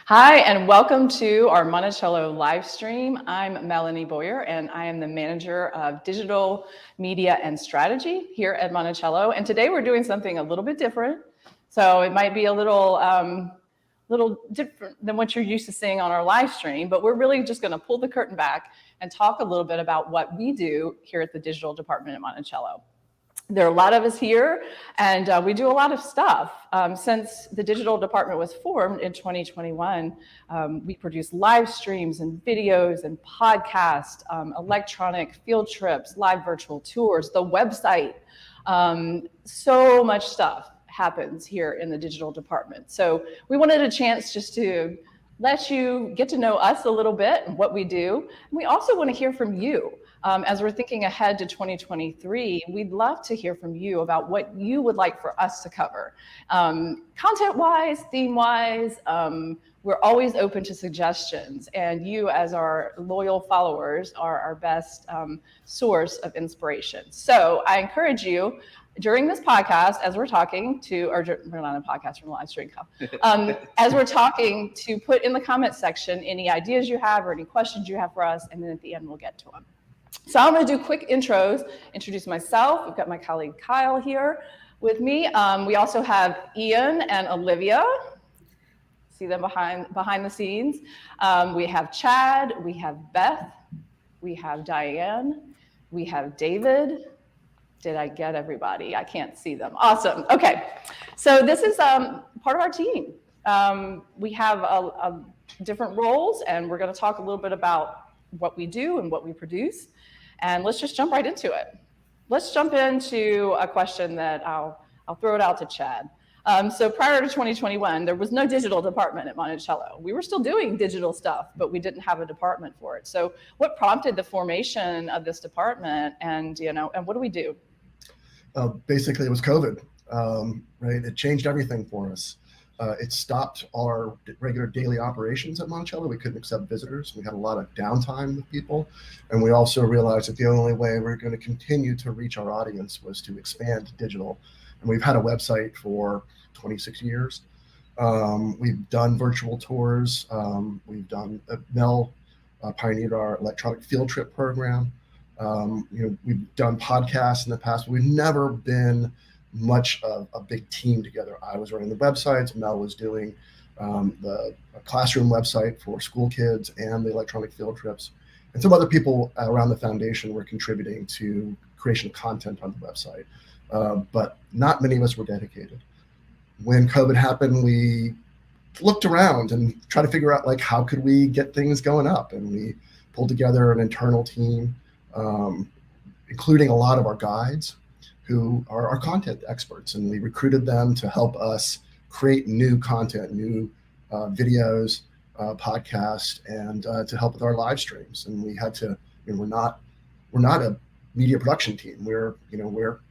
Hi, and welcome to our Monticello live stream. I'm Melanie Boyer, and I am the manager of digital media and strategy here at Monticello. And today we're doing something a little bit different. So it might be a little different than what you're used to seeing on our live stream, but we're really just going to pull the curtain back and talk a little bit about what we do here at the digital department at Monticello. There are a lot of us here, and we do a lot of stuff. Since the digital department was formed in 2021, we produce live streams and videos and podcasts, electronic field trips, live virtual tours, the website. So much stuff happens here in the digital department. So we wanted a chance just to let you get to know us a little bit and what we do. And we also want to hear from you. As we're thinking ahead to 2023, we'd love to hear from you about what you would like for us to cover. Content-wise, theme-wise, we're always open to suggestions, and you as our loyal followers are our best source of inspiration. So I encourage you, during this podcast, as we're talking to, or we're not a podcast, we're a live stream call, as we're talking, to put in the comment section any ideas you have or any questions you have for us, and then at the end we'll get to them. So I'm going to do quick intros, introduce myself. We've got my colleague Kyle here with me. We also have Ian and Olivia. See them behind the scenes. We have Chad, we have Beth, we have Diane, we have David. Did I get everybody? I can't see them. Awesome. Okay. So this is part of our team. We have different roles, and we're going to talk a little bit about what we do and what we produce. And let's just jump right into it. Let's jump into a question that I'll throw it out to Chad. So prior to 2021, there was no digital department at Monticello. We were still doing digital stuff, but we didn't have a department for it. So what prompted the formation of this department, and what do we do? Basically, it was COVID, right? It changed everything for us. It stopped our regular daily operations at Monticello. We couldn't accept visitors. We had a lot of downtime with people. And we also realized that the only way we were going to continue to reach our audience was to expand digital. And we've had a website for 26 years. We've done virtual tours. We've done, Mel pioneered our electronic field trip program. We've done podcasts in the past, but we've never been much of a big team together. I was running the websites, Mel was doing the classroom website for school kids and the electronic field trips. And some other people around the foundation were contributing to creation of content on the website. But not many of us were dedicated. When COVID happened, we looked around and tried to figure out how could we get things going up. And we pulled together an internal team, including a lot of our guides who are our content experts, and we recruited them to help us create new content, new videos, podcasts, and to help with our live streams. And we had to, we're not a media production team. We're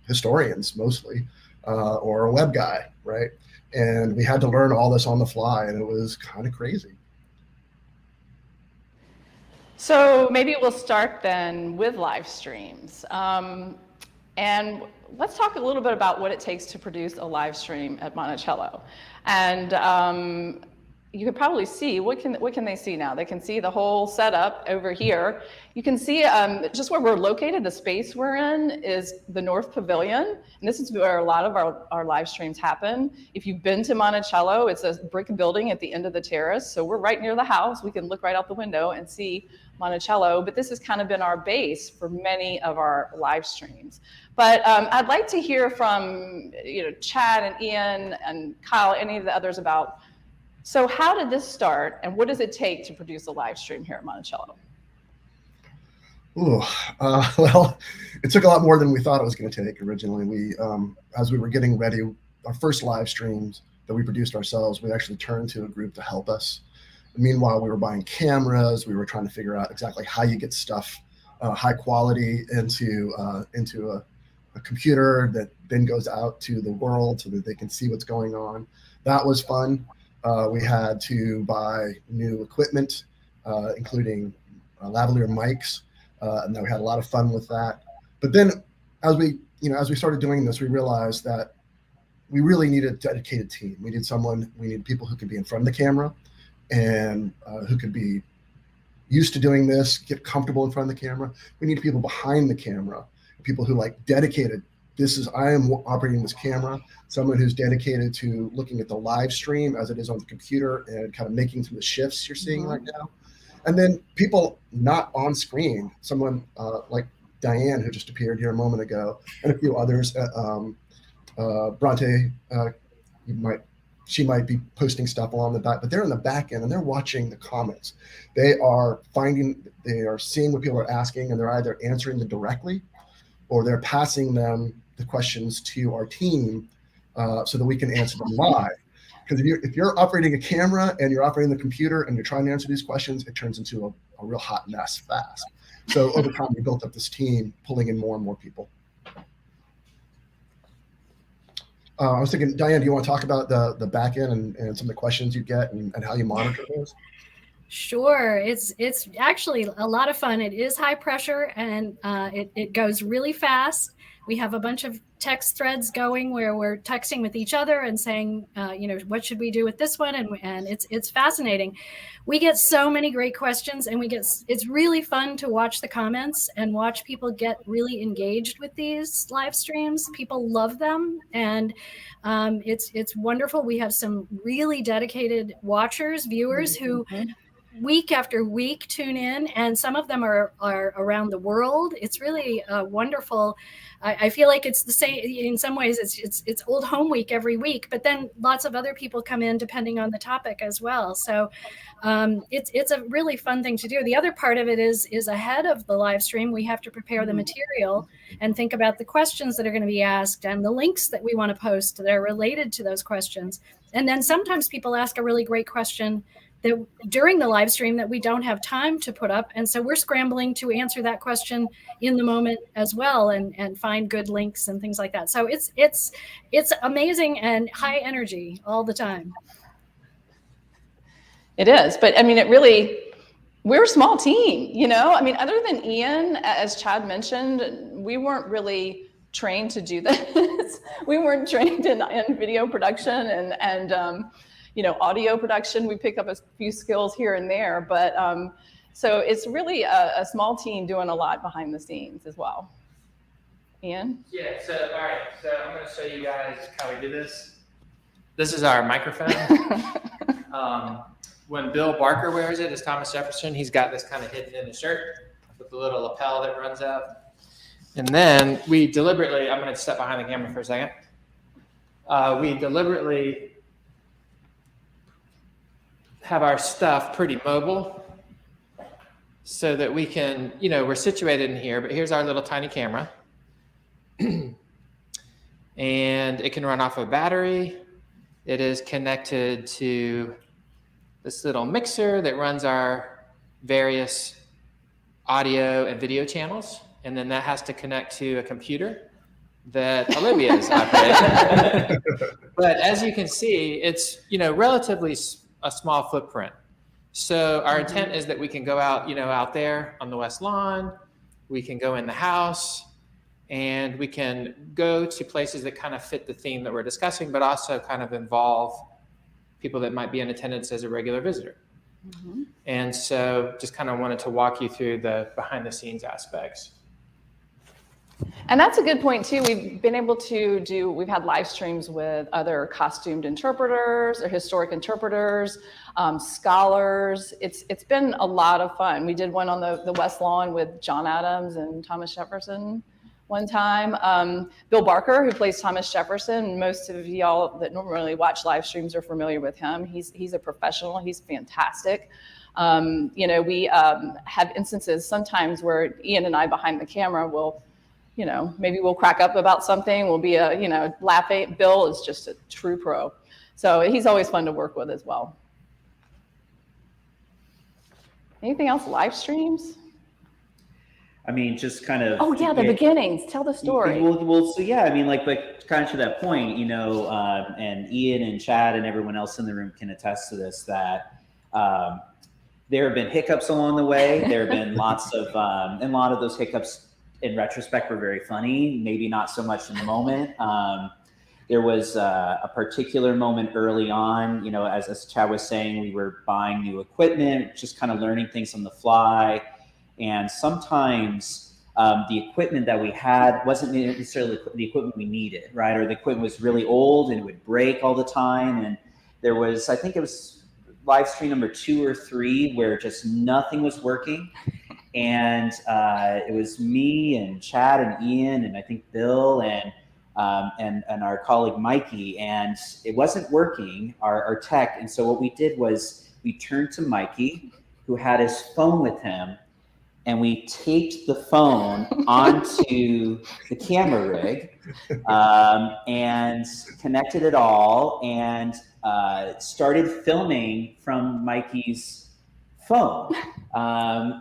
historians mostly, or a web guy, right? And we had to learn all this on the fly, and it was kind of crazy. So maybe we'll start then with live streams. And let's talk a little bit about what it takes to produce a live stream at Monticello. And you can probably see, what can they see now? They can see the whole setup over here. You can see just where we're located, the space we're in is the North Pavilion. And this is where a lot of our live streams happen. If you've been to Monticello, it's a brick building at the end of the terrace. So we're right near the house. We can look right out the window and see Monticello, but this has kind of been our base for many of our live streams. But I'd like to hear from Chad and Ian and Kyle, any of the others about, so how did this start, and what does it take to produce a live stream here at Monticello? Well, it took a lot more than we thought it was going to take originally. We, as we were getting ready, our first live streams that we produced ourselves, we actually turned to a group to help us. Meanwhile, we were buying cameras. We were trying to figure out exactly how you get stuff high quality into a computer that then goes out to the world so that they can see what's going on. That was fun. We had to buy new equipment, including lavalier mics, and then we had a lot of fun with that. But then, as we started doing this, we realized that we really needed a dedicated team. We need people who could be in front of the camera, and who could be used to doing this, get comfortable in front of the camera. We need people behind the camera, people who like dedicated. I am operating this camera, someone who's dedicated to looking at the live stream as it is on the computer and kind of making some of the shifts you're seeing right now. And then people not on screen, someone like Diane, who just appeared here a moment ago, and a few others. Bronte, she might be posting stuff along the back, but they're in the back end and they're watching the comments. They are seeing what people are asking, and they're either answering them directly or they're passing them the questions to our team so that we can answer them live. Because if you're operating a camera and you're operating the computer and you're trying to answer these questions, it turns into a real hot mess fast. So over time, we built up this team, pulling in more and more people. I was thinking, Diane, do you want to talk about the back end and some of the questions you get and how you monitor those? Sure. It's actually a lot of fun. It is high pressure, and it goes really fast. We have a bunch of text threads going where we're texting with each other and saying, what should we do with this one? And it's fascinating. We get so many great questions, and it's really fun to watch the comments and watch people get really engaged with these live streams. People love them, and it's wonderful. We have some really dedicated watchers, viewers who week after week tune in, and some of them are around the world. It's really wonderful. I feel like it's the same in some ways. It's Old Home Week every week, but then lots of other people come in depending on the topic as well. So it's a really fun thing to do. The other part of it is ahead of the live stream, we have to prepare the material and think about the questions that are going to be asked and the links that we want to post that are related to those questions. And then sometimes people ask a really great question that during the live stream that we don't have time to put up. And so we're scrambling to answer that question in the moment as well and find good links and things like that. So it's amazing and high energy all the time. It is, but I mean, we're a small team, I mean, other than Ian, as Chad mentioned, we weren't really trained to do this. We weren't trained in video production and audio production. We pick up a few skills here and there, but so it's really a small team doing a lot behind the scenes as well. Ian? Yeah, so all right, so I'm going to show you guys how we do this. This is our microphone. When Bill Barker wears it as Thomas Jefferson, he's got this kind of hidden in his shirt with the little lapel that runs out. And then we deliberately, I'm going to step behind the camera for a second. We deliberately have our stuff pretty mobile so that we can, we're situated in here, but here's our little tiny camera. And it can run off a battery. It is connected to this little mixer that runs our various audio and video channels. And then that has to connect to a computer that Olivia is operating. But as you can see, it's, relatively a small footprint. So our intent is that we can go out, out there on the West Lawn, we can go in the house, and we can go to places that kind of fit the theme that we're discussing, but also kind of involve people that might be in attendance as a regular visitor. Mm-hmm. And so just kind of wanted to walk you through the behind the scenes aspects. And that's a good point too. We've been able to we've had live streams with other costumed interpreters or historic interpreters, scholars. It's been a lot of fun. We did one on the West Lawn with John Adams and Thomas Jefferson one time. Bill Barker, who plays Thomas Jefferson, most of y'all that normally watch live streams are familiar with him. He's a professional. He's fantastic. We have instances sometimes where Ian and I behind the camera will, maybe we'll crack up about something. We'll be laughing. Bill is just a true pro. So he's always fun to work with as well. Anything else? Live streams? I mean, just kind of. Oh yeah, the beginnings. Tell the story. Well, so yeah, I mean, like kind of to that point, and Ian and Chad and everyone else in the room can attest to this, that there have been hiccups along the way. There have been lots of, and a lot of those hiccups in retrospect were very funny, maybe not so much in the moment. there was a particular moment early on, as Chad was saying, we were buying new equipment, just kind of learning things on the fly. And sometimes the equipment that we had wasn't necessarily the equipment we needed, right? Or the equipment was really old and it would break all the time. And there was, I think it was live stream number 2 or 3 where just nothing was working. And it was me and Chad and Ian and I think Bill and our colleague Mikey, and it wasn't working, our tech. And so what we did was we turned to Mikey, who had his phone with him, and we taped the phone onto the camera rig and connected it all and started filming from Mikey's phone,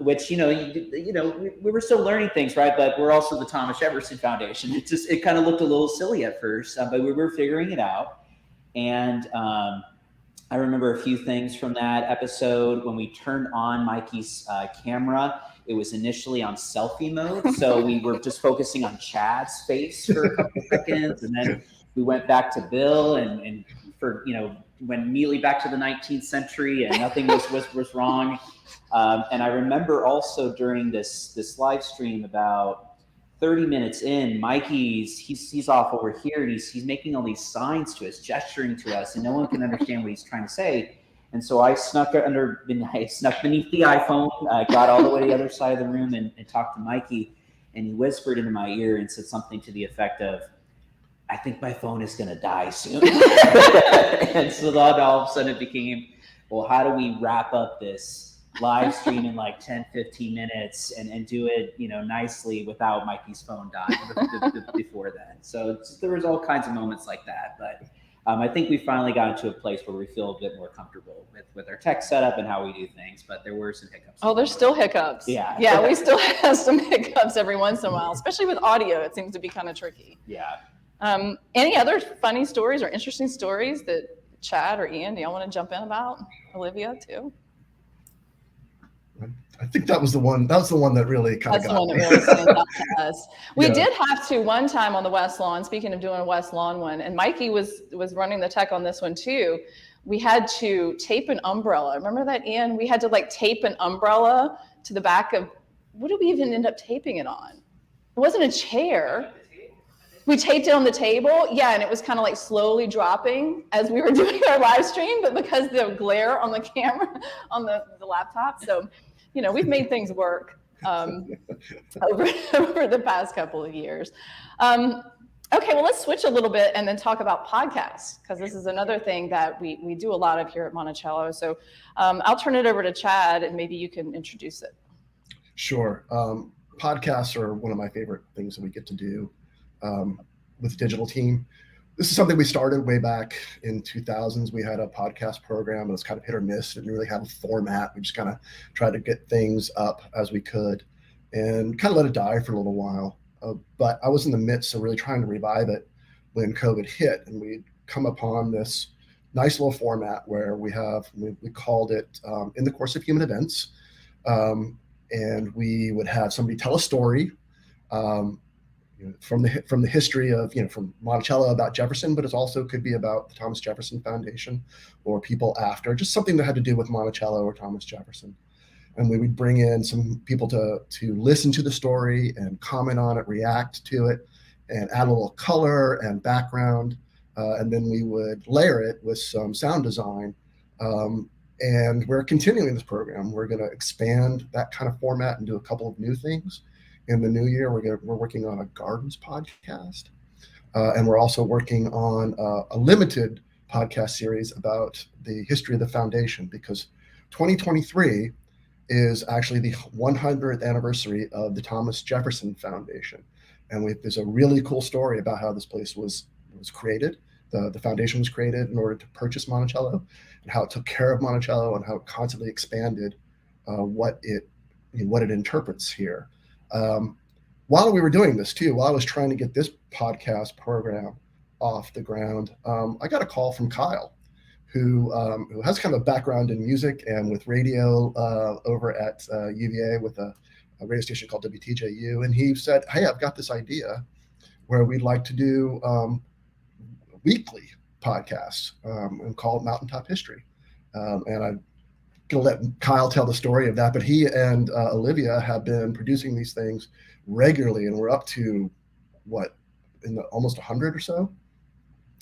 which, we were still learning things, right? But we're also the Thomas Jefferson Foundation. It kind of looked a little silly at first, but we were figuring it out. And I remember a few things from that episode. When we turned on Mikey's camera, it was initially on selfie mode. So we were just focusing on Chad's face for a couple seconds. And then we went back to Bill and for, went immediately back to the 19th century and nothing was wrong. And I remember also during this live stream, about 30 minutes in, Mikey's he's off over here. And he's making all these signs to us, gesturing to us, and no one can understand what he's trying to say. And so I snuck beneath the iPhone, got all the way to the other side of the room and talked to Mikey. And he whispered into my ear and said something to the effect of, "I think my phone is going to die soon." And so then all of a sudden it became, well, how do we wrap up this live stream in like 10, 15 minutes and do it, nicely without Mikey's phone dying before then. So there was all kinds of moments like that. But I think we finally got into a place where we feel a bit more comfortable with our tech setup and how we do things. But there were some hiccups. Oh, there's still hiccups. Yeah. Yeah, we still have some hiccups every once in a while, especially with audio. It seems to be kind of tricky. Yeah. Any other funny stories or interesting stories that Chad or Ian, do y'all want to jump in about? Olivia, too? I think that was the one that really kind of got me. That's the one that really stands out to us. We did have to one time on the West Lawn, speaking of doing a West Lawn one, and Mikey was running the tech on this one too. We had to tape an umbrella. Remember that, Ian? We had to tape an umbrella to the back of, what did we even end up taping it on? It wasn't a chair. We taped it on the table. Yeah, and it was kind of slowly dropping as we were doing our live stream, but because the glare on the camera, on the laptop. So, we've made things work over the past couple of years. Okay, well, let's switch a little bit and then talk about podcasts, because this is another thing that we do a lot of here at Monticello. So I'll turn it over to Chad, and maybe you can introduce it. Sure. Podcasts are one of my favorite things that we get to do with the digital team. This is something we started way back in 2000s. We had a podcast program. It was kind of hit or miss. It didn't really have a format. We just kind of tried to get things up as we could and kind of let it die for a little while. But I was in the midst of really trying to revive it when COVID hit, and we'd come upon this nice little format where we called it In the Course of Human Events. And we would have somebody tell a story from the history of, from Monticello about Jefferson, but it also could be about the Thomas Jefferson Foundation or people after, just something that had to do with Monticello or Thomas Jefferson. And we would bring in some people to listen to the story and comment on it, react to it, and add a little color and background. And then we would layer it with some sound design. And we're continuing this program. We're going to expand that kind of format and do a couple of new things. In the new year, we're working on a gardens podcast. And we're also working on a limited podcast series about the history of the foundation, because 2023 is actually the 100th anniversary of the Thomas Jefferson Foundation. And there's a really cool story about how this place was created. The foundation was created in order to purchase Monticello, and how it took care of Monticello, and how it constantly expanded what it interprets here. While we were doing this too, while I was trying to get this podcast program off the ground, I got a call from Kyle, who has kind of a background in music and with radio over at UVA with a radio station called WTJU. And he said, "Hey, I've got this idea where we'd like to do weekly podcast and called Mountaintop History. And I'm going to let Kyle tell the story of that, but he and Olivia have been producing these things regularly, and we're up to almost 100 or so.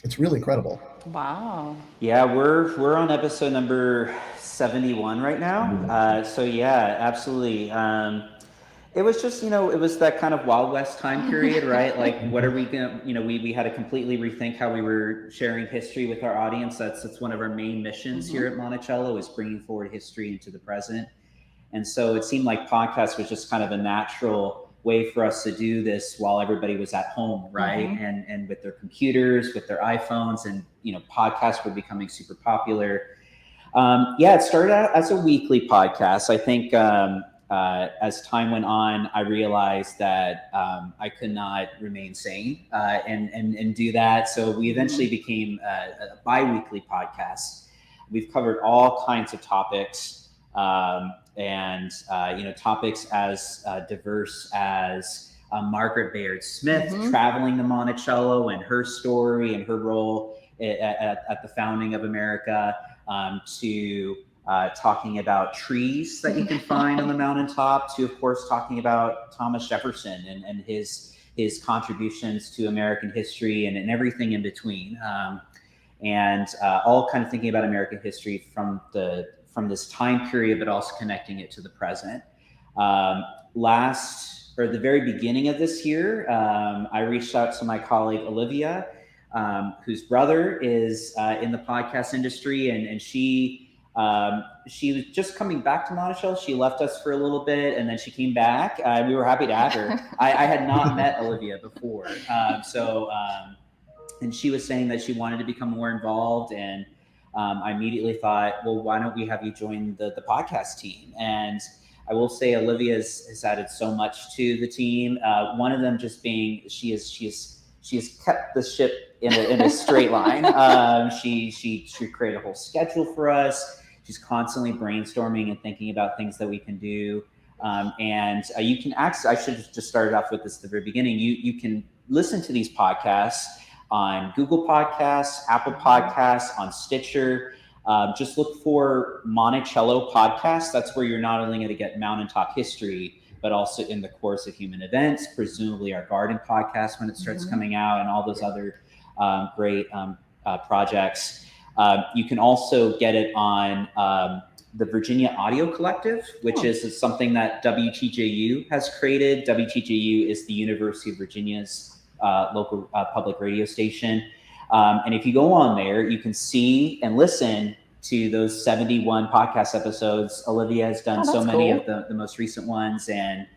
It's really incredible. Wow. Yeah, we're on episode number 71 right now. So yeah, absolutely. It was just, it was that kind of Wild West time period, right? Like, what are we going to, we had to completely rethink how we were sharing history with our audience. That's one of our main missions here at Monticello, is bringing forward history into the present. And so it seemed like podcast was just kind of a natural way for us to do this while everybody was at home, right? And with their computers, with their iPhones, and podcasts were becoming super popular. It started out as a weekly podcast. I think as time went on, I realized that I could not remain sane and do that. So we eventually became a bi-weekly podcast. We've covered all kinds of topics. And topics as diverse as Margaret Bayard Smith traveling to Monticello and her story and her role at the founding of America, to talking about trees that you can find on the mountaintop, to, of course, talking about Thomas Jefferson and his contributions to American history and everything in between, and all kind of thinking about American history from this time period, but also connecting it to the present. The very beginning of this year, I reached out to my colleague Olivia, whose brother is in the podcast industry, and she was just coming back to Monticello. She left us for a little bit, and then she came back. We were happy to have her. I had not met Olivia before, and she was saying that she wanted to become more involved, and I immediately thought, well, why don't we have you join the podcast team? And I will say Olivia has added so much to the team. One of them just being she has kept the ship in a straight line. She created a whole schedule for us. She's constantly brainstorming and thinking about things that we can do. And you can access. I should have just started off with this at the very beginning. You can listen to these podcasts on Google Podcasts, Apple Podcasts, on Stitcher. Just look for Monticello Podcast. That's where you're not only going to get mountaintop history, but also In the Course of Human Events, presumably our garden podcast when it starts coming out, and all those other great projects. You can also get it on the Virginia Audio Collective, which is something that WTJU has created. WTJU is the University of Virginia's local public radio station. And if you go on there, you can see and listen to those 71 podcast episodes. Olivia has done so many of the most recent ones. And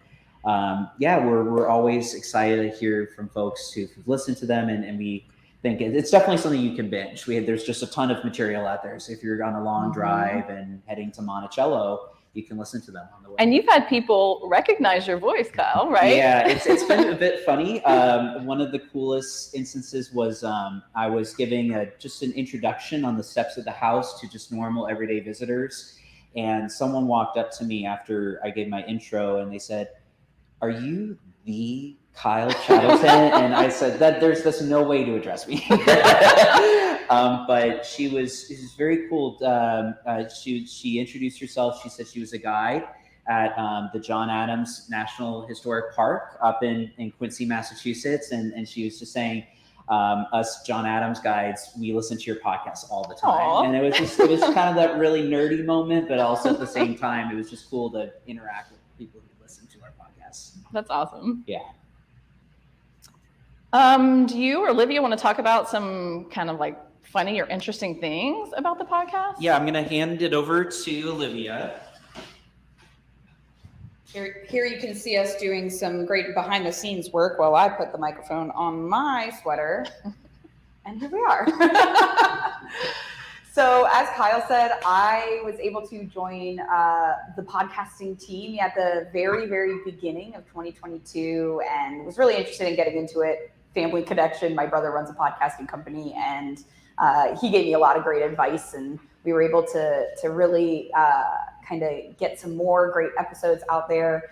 we're always excited to hear from folks who've listened to them. And we think it's definitely something you can binge. There's just a ton of material out there. So if you're on a long drive and heading to Monticello, you can listen to them on the way. And you've had people recognize your voice, Kyle, right? Yeah, it's been a bit funny. One of the coolest instances was I was giving just an introduction on the steps of the house to just normal everyday visitors. And someone walked up to me after I gave my intro and they said, "Are you the Kyle Chatterton?" And I said, there's no way to address me. But she was very cool. She introduced herself. She said she was a guide at the John Adams National Historic Park up in Quincy, Massachusetts. And she was just saying, us John Adams guides, we listen to your podcast all the time. Aww. And it was kind of that really nerdy moment, but also at the same time, it was just cool to interact with people who listen to our podcasts. That's awesome. Yeah. Do you or Olivia want to talk about some kind of like funny or interesting things about the podcast? Yeah, I'm going to hand it over to Olivia. Here you can see us doing some great behind the scenes work while I put the microphone on my sweater. And here we are. So as Kyle said, I was able to join the podcasting team at the very, very beginning of 2022 and was really interested in getting into it. Family connection. My brother runs a podcasting company and he gave me a lot of great advice, and we were able to really kind of get some more great episodes out there.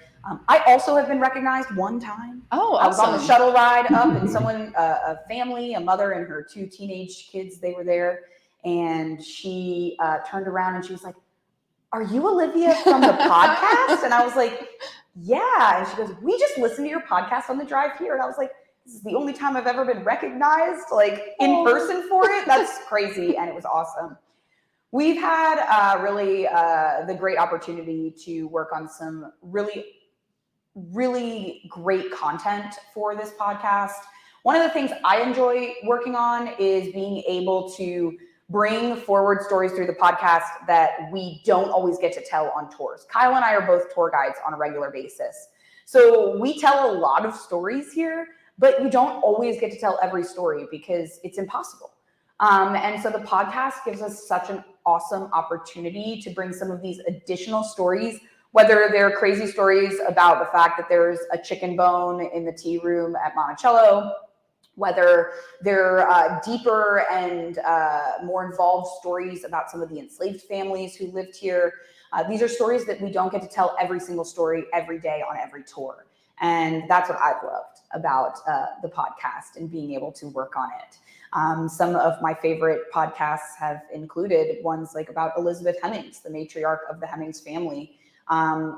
I also have been recognized one time. Oh, awesome. I was on the shuttle ride up, and someone, a family, a mother and her 2 teenage kids, they were there, and she turned around and she was like, "Are you Olivia from the podcast?" And I was like, "Yeah." And she goes, "We just listened to your podcast on the drive here." And I was like, "This is the only time I've ever been recognized like in person for it." That's crazy. And it was awesome. We've had really the great opportunity to work on some really great content for this podcast. One of the things I enjoy working on is being able to bring forward stories through the podcast that we don't always get to tell on tours. Kyle and I are both tour guides on a regular basis. So we tell a lot of stories here, but we don't always get to tell every story because it's impossible. And so the podcast gives us such an awesome opportunity to bring some of these additional stories, whether they're crazy stories about the fact that there's a chicken bone in the tea room at Monticello, whether they're deeper and more involved stories about some of the enslaved families who lived here. These are stories that we don't get to tell every single story every day on every tour. And that's what I've loved about the podcast and being able to work on it. Some of my favorite podcasts have included ones like about Elizabeth Hemings, the matriarch of the Hemings family,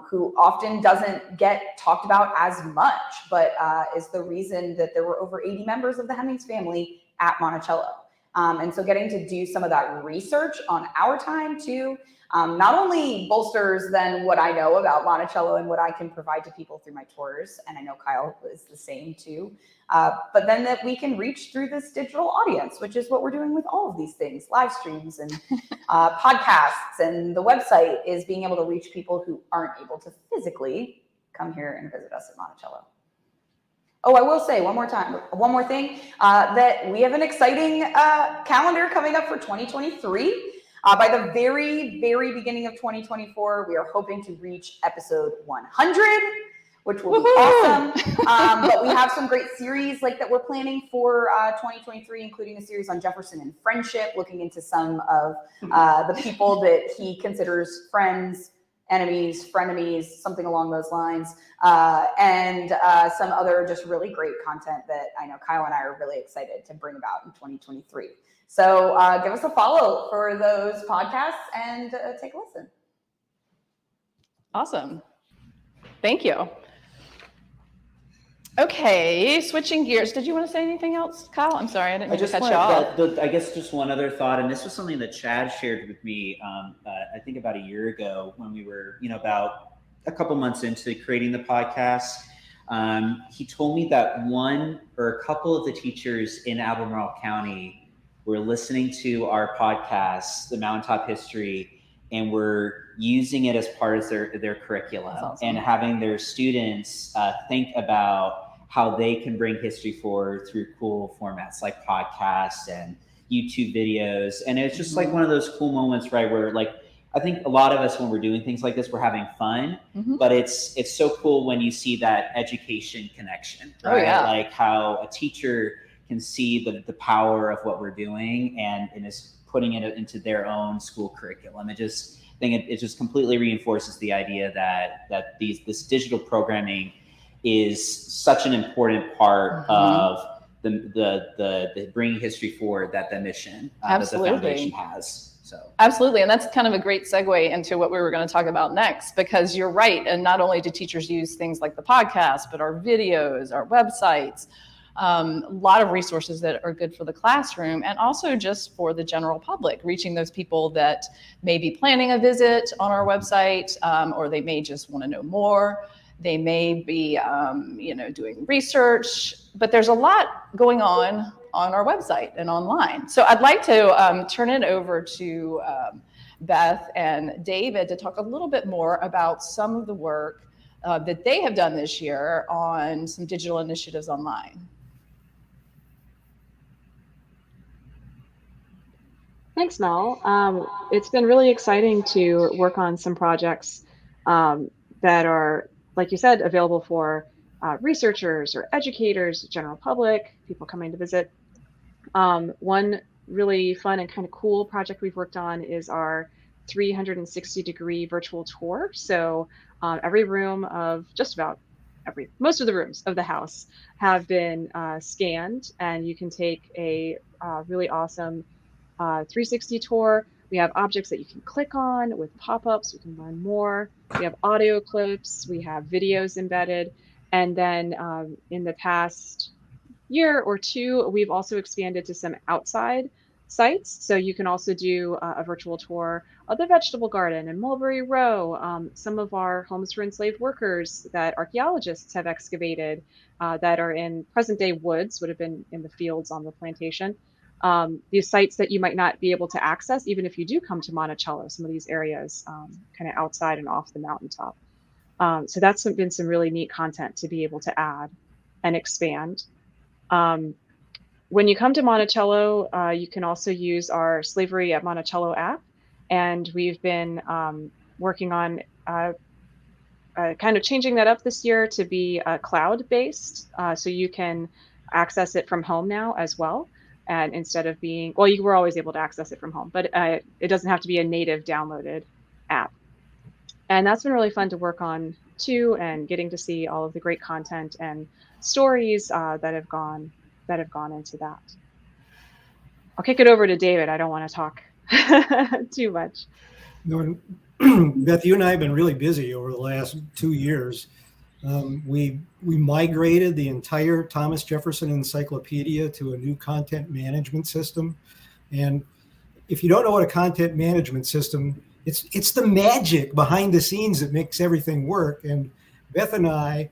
who often doesn't get talked about as much, but is the reason that there were over 80 members of the Hemings family at Monticello. And so getting to do some of that research on our time too, not only bolsters then what I know about Monticello and what I can provide to people through my tours, and I know Kyle is the same too, but then that we can reach through this digital audience, which is what we're doing with all of these things, live streams and podcasts, and the website is being able to reach people who aren't able to physically come here and visit us at Monticello. Oh, I will say one more thing, that we have an exciting calendar coming up for 2023. By the very, very beginning of 2024, we are hoping to reach episode 100, which will be awesome. But we have some great series like that we're planning for 2023, including a series on Jefferson and friendship, looking into some of the people that he considers friends, enemies, frenemies, something along those lines, and some other just really great content that I know Kyle and I are really excited to bring about in 2023. So give us a follow for those podcasts and take a listen. Awesome. Thank you. Okay, switching gears. Did you want to say anything else, Kyle? I'm sorry, I didn't mean to cut you off. I guess just one other thought, and this was something that Chad shared with me, I think about a year ago when we were, about a couple months into creating the podcast. He told me that one or a couple of the teachers in Albemarle County were listening to our podcast, The Mountaintop History, and were using it as part of their curriculum. Awesome. And having their students think about how they can bring history forward through cool formats like podcasts and YouTube videos. And it's just like one of those cool moments, right, where like, I think a lot of us, when we're doing things like this, we're having fun, but it's so cool when you see that education connection, right? Oh, yeah. Like how a teacher can see the power of what we're doing and is putting it into their own school curriculum. It just completely reinforces the idea that this digital programming is such an important part of the bringing history forward that the mission that the foundation has. So absolutely, and that's kind of a great segue into what we were going to talk about next, because you're right, and not only do teachers use things like the podcast, but our videos, our websites, a lot of resources that are good for the classroom and also just for the general public, reaching those people that may be planning a visit on our website, or they may just want to know more. They may be, doing research, but there's a lot going on our website and online. So I'd like to turn it over to Beth and David to talk a little bit more about some of the work that they have done this year on some digital initiatives online. Thanks, Mel. It's been really exciting to work on some projects that are, like you said, available for researchers or educators, general public, people coming to visit. One really fun and kind of cool project we've worked on is our 360-degree virtual tour. So every room of most of the rooms of the house have been scanned, and you can take a really awesome 360 tour. We have objects that you can click on with pop-ups. You can learn more. We have audio clips. We have videos embedded. And then in the past year or two, we've also expanded to some outside sites. So you can also do a virtual tour of the vegetable garden in Mulberry Row, some of our homes for enslaved workers that archaeologists have excavated that are in present day woods, would have been in the fields on the plantation. These sites that you might not be able to access, even if you do come to Monticello, some of these areas kind of outside and off the mountaintop. So that's been some really neat content to be able to add and expand. When you come to Monticello, you can also use our Slavery at Monticello app. And we've been working on kind of changing that up this year to be cloud-based. So you can access it from home now as well. And instead of being, well, you were always able to access it from home, but it doesn't have to be a native downloaded app. And that's been really fun to work on too, and getting to see all of the great content and stories that have gone into that. I'll kick it over to David. I don't want to talk too much. No, Beth, you and I have been really busy over the last 2 years. We migrated the entire Thomas Jefferson Encyclopedia to a new content management system. And if you don't know what a content management system, it's the magic behind the scenes that makes everything work. And Beth and I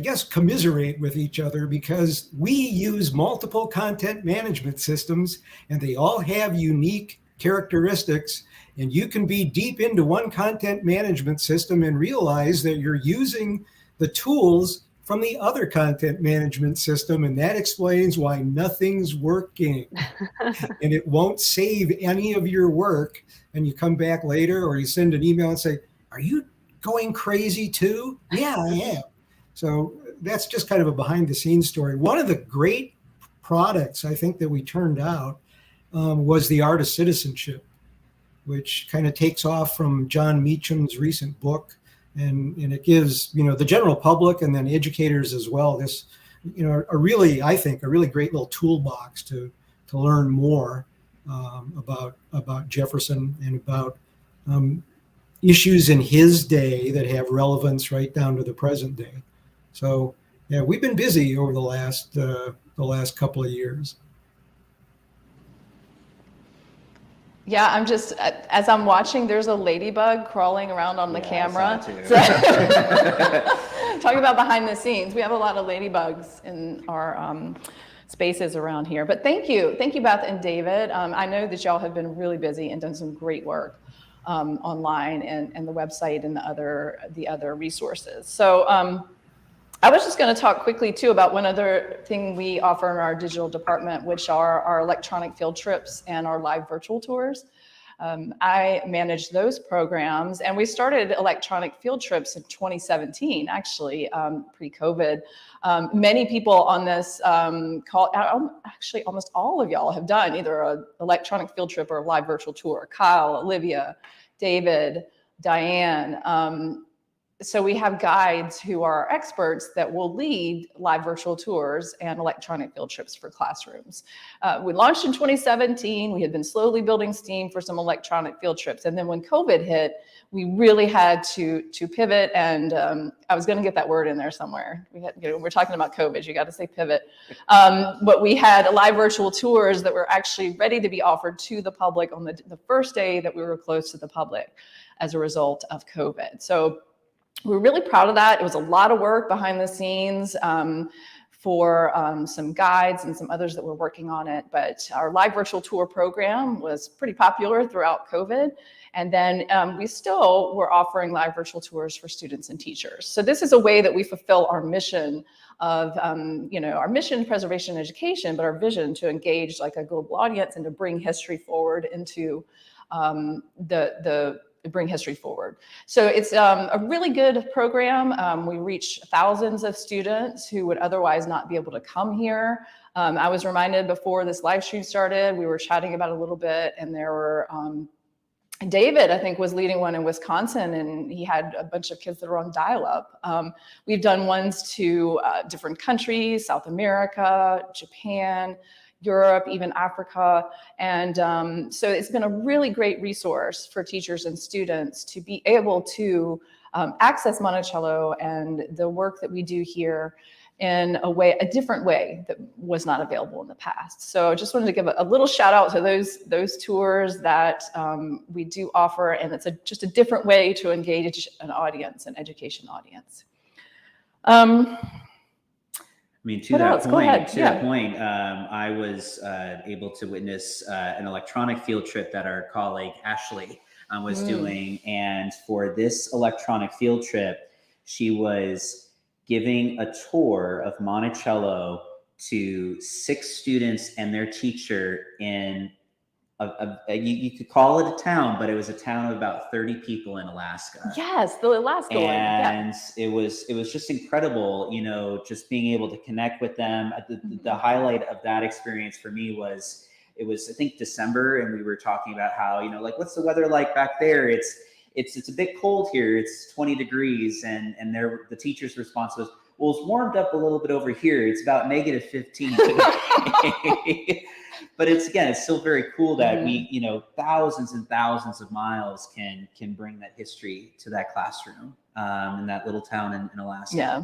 guess, commiserate with each other because we use multiple content management systems and they all have unique characteristics. And you can be deep into one content management system and realize that you're using the tools from the other content management system. And that explains why nothing's working. And it won't save any of your work. And you come back later or you send an email and say, are you going crazy too? Yeah, I am. So that's just kind of a behind the scenes story. One of the great products I think that we turned out was the Art of Citizenship, which kind of takes off from John Meacham's recent book. And it gives, the general public and then educators as well, this, a really great little toolbox to learn more about Jefferson and about issues in his day that have relevance right down to the present day. So yeah, we've been busy over the last couple of years. Yeah, I'm just, as I'm watching, there's a ladybug crawling around on the camera. So, talking about behind the scenes, we have a lot of ladybugs in our spaces around here. But thank you, Beth and David. I know that y'all have been really busy and done some great work online and the website and the other resources. So I was just going to talk quickly too about one other thing we offer in our digital department, which are our electronic field trips and our live virtual tours. I manage those programs, and we started electronic field trips in 2017, actually, pre-COVID. Many people on this call, actually almost all of y'all have done either an electronic field trip or a live virtual tour. Kyle, Olivia, David, Diane. So we have guides who are experts that will lead live virtual tours and electronic field trips for classrooms. We launched in 2017. We had been slowly building steam for some electronic field trips. And then when COVID hit, we really had to pivot. And I was going to get that word in there somewhere. We're talking about COVID. You got to say pivot. But we had live virtual tours that were actually ready to be offered to the public on the first day that we were closed to the public as a result of COVID. So we're really proud of that. It was a lot of work behind the scenes for some guides and some others that were working on it. But our live virtual tour program was pretty popular throughout COVID. And then we still were offering live virtual tours for students and teachers. So this is a way that we fulfill our mission of, our mission, preservation, and education, but our vision to engage like a global audience and to bring history forward into bring history forward. So it's a really good program. We reach thousands of students who would otherwise not be able to come here. I was reminded before this live stream started, we were chatting about it a little bit, and there were David, I think, was leading one in Wisconsin, and he had a bunch of kids that were on dial-up. We've done ones to different countries, South America, Japan, Europe, even Africa. And so it's been a really great resource for teachers and students to be able to access Monticello and the work that we do here in a different way that was not available in the past. So just wanted to give a little shout out to those tours that we do offer, and it's just a different way to engage an audience, an education audience. I mean, to What that else? Go point, ahead. to Yeah. that point, I was able to witness an electronic field trip that our colleague Ashley was doing. And for this electronic field trip, she was giving a tour of Monticello to 6 students and their teacher in you could call it a town, but it was a town of about 30 people in Alaska. Yes, the Alaska one. And Yeah. it was just incredible, you know, just being able to connect with them. The highlight of that experience for me was, it was, I think, December, and we were talking about how, you know, like, what's the weather like back there? It's a bit cold here. It's 20 degrees. And the teacher's response was, well, it's warmed up a little bit over here. It's about -15 today. But it's still very cool that we, you know, thousands and thousands of miles can bring that history to that classroom in that little town in Alaska. Yeah.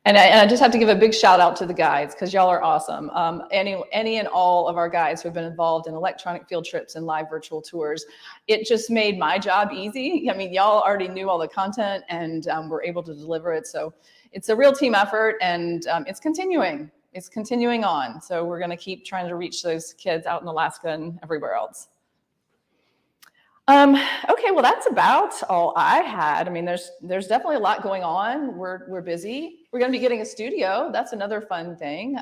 And I just have to give a big shout out to the guides, because y'all are awesome. Any and all of our guides who have been involved in electronic field trips and live virtual tours, it just made my job easy. I mean, y'all already knew all the content, and were able to deliver it. So it's a real team effort, and it's continuing. It's continuing on. So we're going to keep trying to reach those kids out in Alaska and everywhere else. Okay, well, that's about all I had. I mean, there's definitely a lot going on. We're busy. We're going to be getting a studio. That's another fun thing.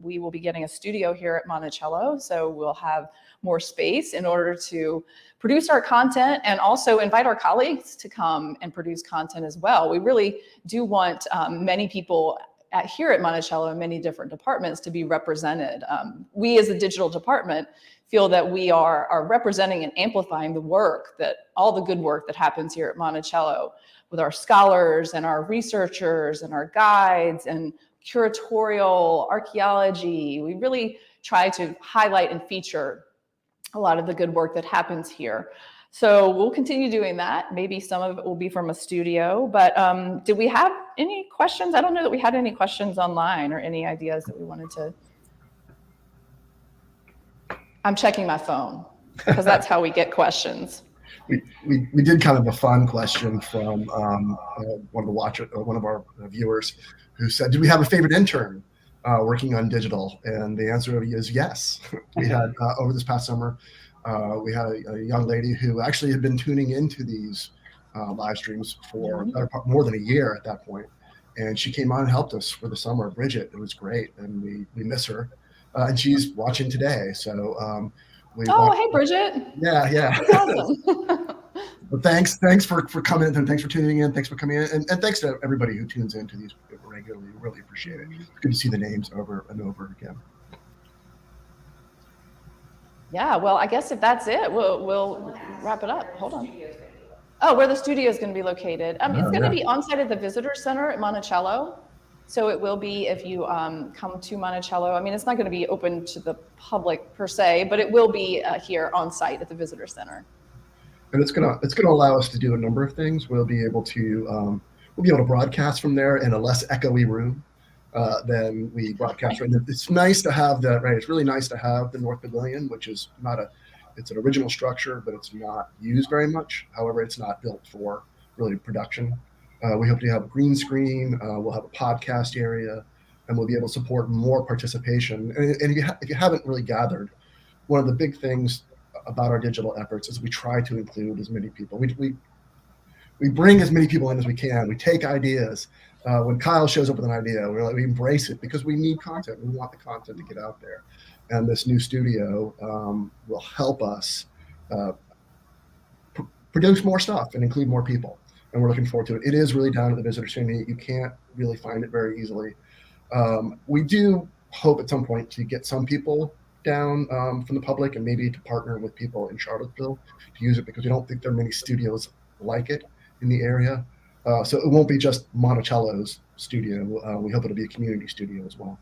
We will be getting a studio here at Monticello, so we'll have more space in order to produce our content, and also invite our colleagues to come and produce content as well. We really do want many people here at Monticello in many different departments to be represented. We as a digital department feel that we are representing and amplifying the work, all the good work that happens here at Monticello with our scholars and our researchers and our guides and curatorial archaeology. We really try to highlight and feature a lot of the good work that happens here. So we'll continue doing that. Maybe some of it will be from a studio, but did we have any questions? I don't know that we had any questions online or any ideas that we wanted to. I'm checking my phone because that's how we get questions. We did kind of a fun question from one of our viewers who said, "Do we have a favorite intern working on digital?" And the answer is yes. We had over this past summer, we had a young lady who actually had been tuning into these live streams for more than a year at that point, and she came on and helped us for the summer. Bridget, it was great, and we miss her. And she's watching today. So hey, Bridget. Yeah. That's awesome. But thanks for coming in, and thanks for tuning in. Thanks for coming in, and thanks to everybody who tunes into these regularly. Really appreciate it. It's good to see the names over and over again. Yeah, well, I guess if that's it, we'll wrap it up. Hold on. Oh, where the studio is going to be located. It's going to be on site at the Visitor Center at Monticello. So it will be if you come to Monticello. I mean, it's not going to be open to the public per se, but it will be here on site at the Visitor Center. And it's gonna allow us to do a number of things. We'll be able to broadcast from there in a less echoey room than we broadcast right now. It's nice to have that, right? It's really nice to have the North Pavilion, which is it's an original structure, but it's not used very much. However, it's not built for really production. We hope to have a green screen. We'll have a podcast area, and we'll be able to support more participation. And if you haven't really gathered, one of the big things about our digital efforts is we try to include as many people. We bring as many people in as we can. We take ideas. When Kyle shows up with an idea, we embrace it because we need content. We want the content to get out there. And this new studio will help us produce more stuff and include more people. And we're looking forward to it. It is really down to the visitor center. You can't really find it very easily. We do hope at some point to get some people down from the public and maybe to partner with people in Charlottesville to use it, because we don't think there are many studios like it in the area. So it won't be just Monticello's studio. We hope it'll be a community studio as well.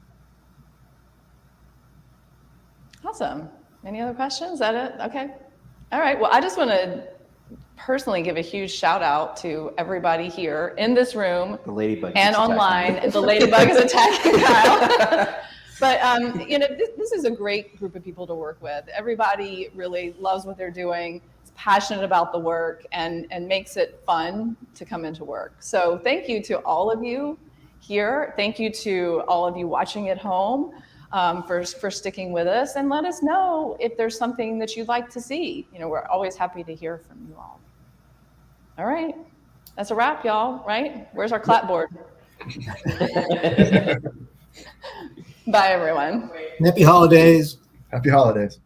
Awesome. Any other questions? Is that it? Okay. All right. Well, I just want to personally give a huge shout out to everybody here in this room The ladybug and keeps attacking online. me. The ladybug is attacking Kyle. But you know, this is a great group of people to work with. Everybody really loves what they're doing, is passionate about the work, and makes it fun to come into work. So thank you to all of you here. Thank you to all of you watching at home for sticking with us, and let us know if there's something that you'd like to see. You know, we're always happy to hear from you all. All right, that's a wrap, y'all, right? Where's our clapboard? Bye, everyone. Happy holidays. Happy holidays.